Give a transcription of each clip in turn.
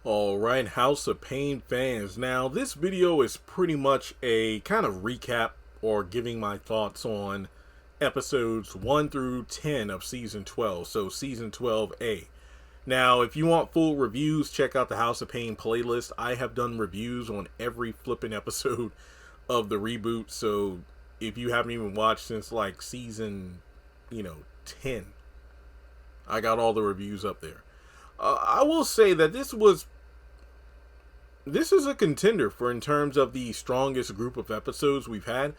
Alright, House of Payne fans. Now, this video is pretty much a kind of recap or giving my thoughts on episodes 1 through 10 of Season 12, so Season 12A. Now, if you want full reviews, check out the House of Payne playlist. I have done reviews on every flipping episode of the reboot, so if you haven't even watched since like Season, 10, I got all the reviews up there. I will say that this is a contender for in terms of the strongest group of episodes we've had.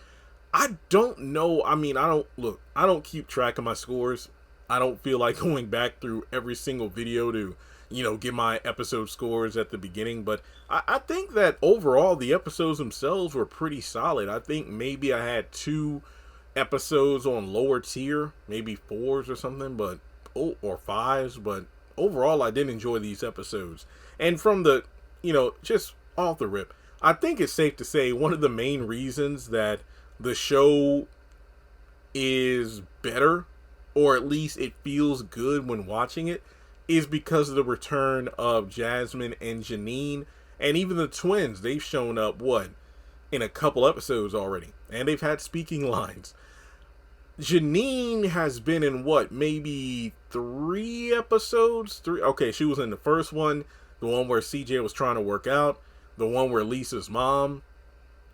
I don't know. I don't keep track of my scores. I don't feel like going back through every single video to, get my episode scores at the beginning. But I think that overall the episodes themselves were pretty solid. I think maybe I had 2 episodes on lower tier, maybe 4s or something, or 5s, but overall I did enjoy these episodes. And from the, just off the rip, I think it's safe to say one of the main reasons that the show is better, or at least it feels good when watching it, is because of the return of Jasmine and Janine, and even the twins. They've shown up, in a couple episodes already, and they've had speaking lines. Janine has been in maybe 3 episodes? 3? Okay, she was in the first one, the one where CJ was trying to work out, the one where Lisa's mom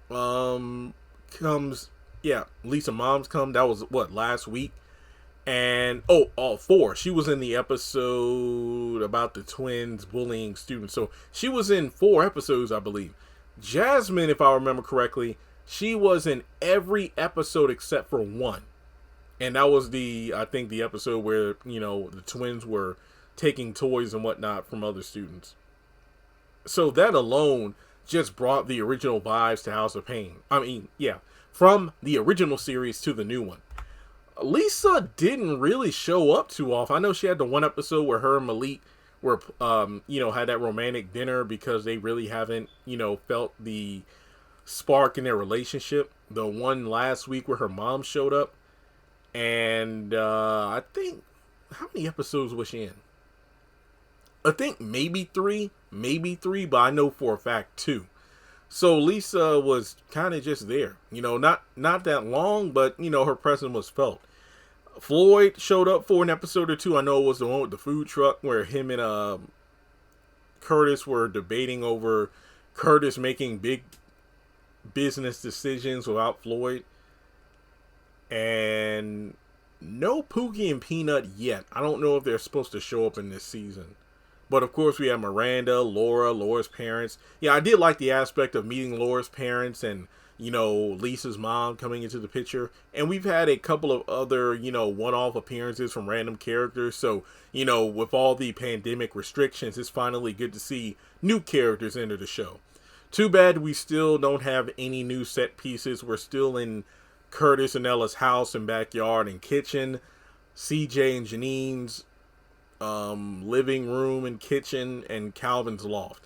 comes. Yeah, Lisa mom's come. That was last week. And all 4. She was in the episode about the twins bullying students. So she was in 4 episodes, I believe. Jasmine, if I remember correctly, she was in every episode except for 1. And that was the episode where, the twins were taking toys and whatnot from other students. So that alone just brought the original vibes to House of Payne. From the original series to the new one. Lisa didn't really show up too often. I know she had the one episode where her and Malik were, had that romantic dinner because they really haven't, felt the spark in their relationship. The one last week where her mom showed up. And I think, how many episodes was she in? I think maybe 3, but I know for a fact 2. So Lisa was kind of just there, not that long, but her presence was felt. Floyd showed up for an episode or 2. I know it was the one with the food truck where him and Curtis were debating over Curtis making big business decisions without Floyd. And no Pookie and Peanut yet. I don't know if they're supposed to show up in this season. But of course we have Miranda, Laura's parents. Yeah, I did like the aspect of meeting Laura's parents and, Lisa's mom coming into the picture. And we've had a couple of other, one-off appearances from random characters. So, with all the pandemic restrictions, it's finally good to see new characters enter the show. Too bad we still don't have any new set pieces. We're still in Curtis and Ella's house and backyard and kitchen. CJ and Janine's living room and kitchen, and Calvin's loft.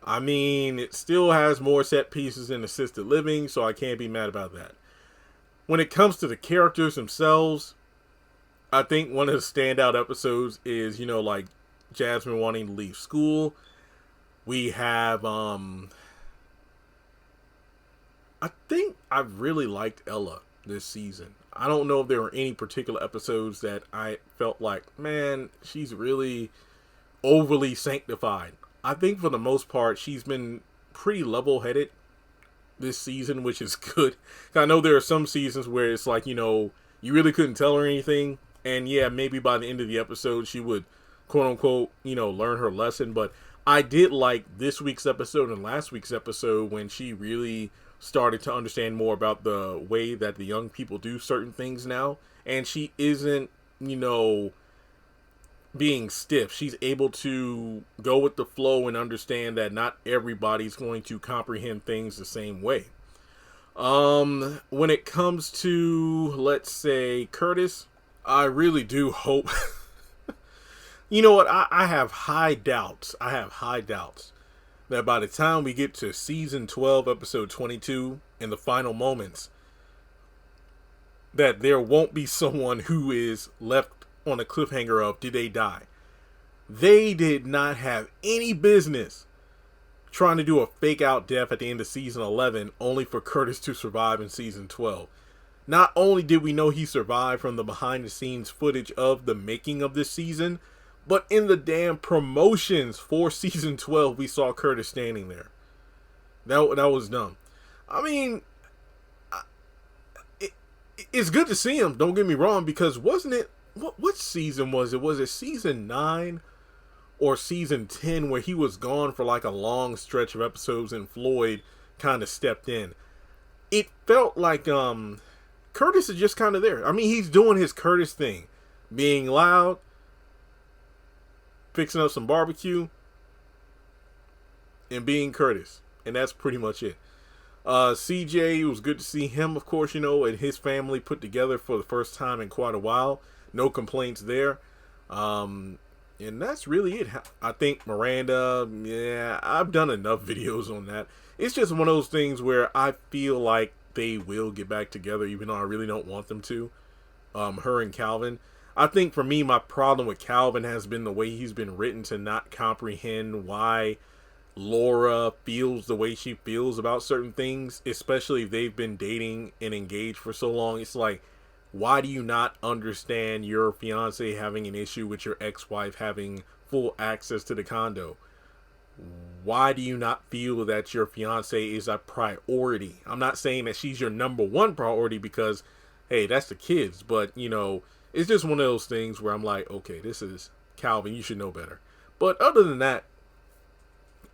It still has more set pieces in assisted living, so I can't be mad about that. When it comes to the characters themselves, I think one of the standout episodes is, like Jasmine wanting to leave school. We have, I think I really liked Ella this season. I don't know if there were any particular episodes that I felt like, man, she's really overly sanctified. I think for the most part, she's been pretty level-headed this season, which is good. I know there are some seasons where it's like, you really couldn't tell her anything. And yeah, maybe by the end of the episode, she would, quote-unquote, learn her lesson. But I did like this week's episode and last week's episode when she really started to understand more about the way that the young people do certain things now. And she isn't, being stiff. She's able to go with the flow and understand that not everybody's going to comprehend things the same way. When it comes to, let's say, Curtis, I really do hope... You know what? I have high doubts. That by the time we get to season 12, episode 22, in the final moments, that there won't be someone who is left on a cliffhanger of, did they die? They did not have any business trying to do a fake out death at the end of season 11 only for Curtis to survive in season 12. Not only did we know he survived from the behind the scenes footage of the making of this season, but in the damn promotions for season 12, we saw Curtis standing there. That was dumb. I mean, it's good to see him, don't get me wrong, because wasn't it, what season was it? Was it season 9 or season 10 where he was gone for like a long stretch of episodes and Floyd kind of stepped in? It felt like Curtis is just kind of there. I mean, he's doing his Curtis thing, being loud, fixing up some barbecue, and being Curtis. And that's pretty much it. CJ, it was good to see him, of course, and his family put together for the first time in quite a while. No complaints there. And that's really it. I think Miranda, yeah, I've done enough videos on that. It's just one of those things where I feel like they will get back together, even though I really don't want them to. Her and Calvin. I think for me, my problem with Calvin has been the way he's been written to not comprehend why Laura feels the way she feels about certain things, especially if they've been dating and engaged for so long. It's like, why do you not understand your fiance having an issue with your ex-wife having full access to the condo? Why do you not feel that your fiance is a priority? I'm not saying that she's your number one priority because, hey, that's the kids. But, it's just one of those things where I'm like, okay, this is Calvin. You should know better. But other than that,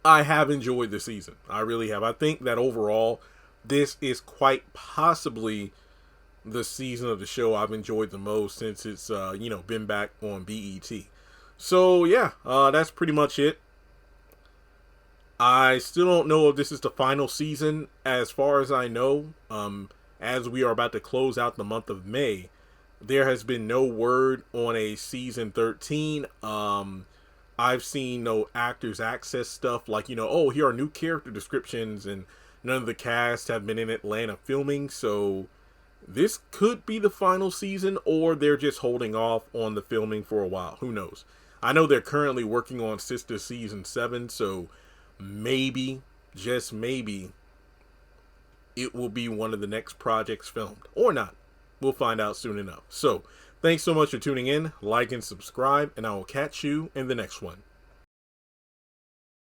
I have enjoyed the season. I really have. I think that overall, this is quite possibly the season of the show I've enjoyed the most since it's, been back on BET. So, yeah, that's pretty much it. I still don't know if this is the final season. As far as I know, as we are about to close out the month of May, there has been no word on a season 13. I've seen no actors access stuff like, oh, here are new character descriptions, and none of the cast have been in Atlanta filming. So this could be the final season, or they're just holding off on the filming for a while. Who knows? I know they're currently working on Sister season 7, so maybe, just maybe, it will be one of the next projects filmed. Or not. We'll find out soon enough. So, thanks so much for tuning in. Like and subscribe, and I will catch you in the next one.